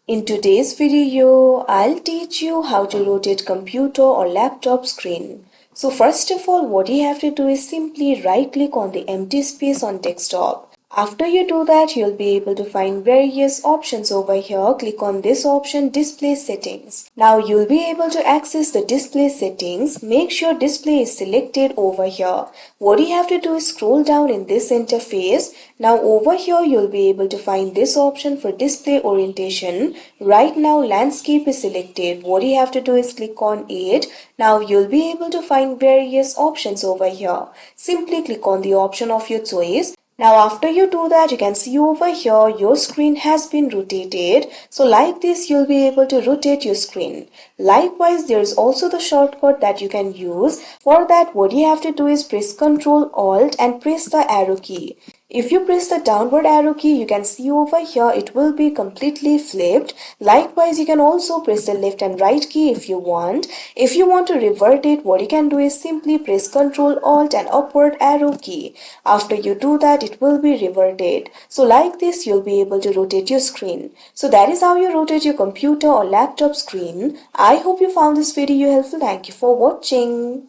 In today's video, I'll teach you how to rotate computer or laptop screen. So first of all, what you have to do is simply right click on the empty space on desktop. After you do that, you'll be able to find various options over here. Click on this option, display settings. Now you'll be able to access the display settings. Make sure display is selected over here. What you have to do is scroll down in this interface. Now over here you'll be able to find this option for display orientation. Right now landscape is selected. What you have to do is click on it. Now you'll be able to find various options over here. Simply click on the option of your choice. Now after you do that, you can see over here your screen has been rotated. So like this you'll be able to rotate your screen. Likewise, there is also the shortcut that you can use. For that, what you have to do is press Ctrl Alt and press the arrow key. If you press the downward arrow key, you can see over here it will be completely flipped. Likewise, you can also press the left and right key if you want. If you want to revert it, what you can do is simply press Ctrl Alt and upward arrow key. After you do that, it will be reverted. So like this, you'll be able to rotate your screen. So that is how you rotate your computer or laptop screen. I hope you found this video helpful. Thank you for watching.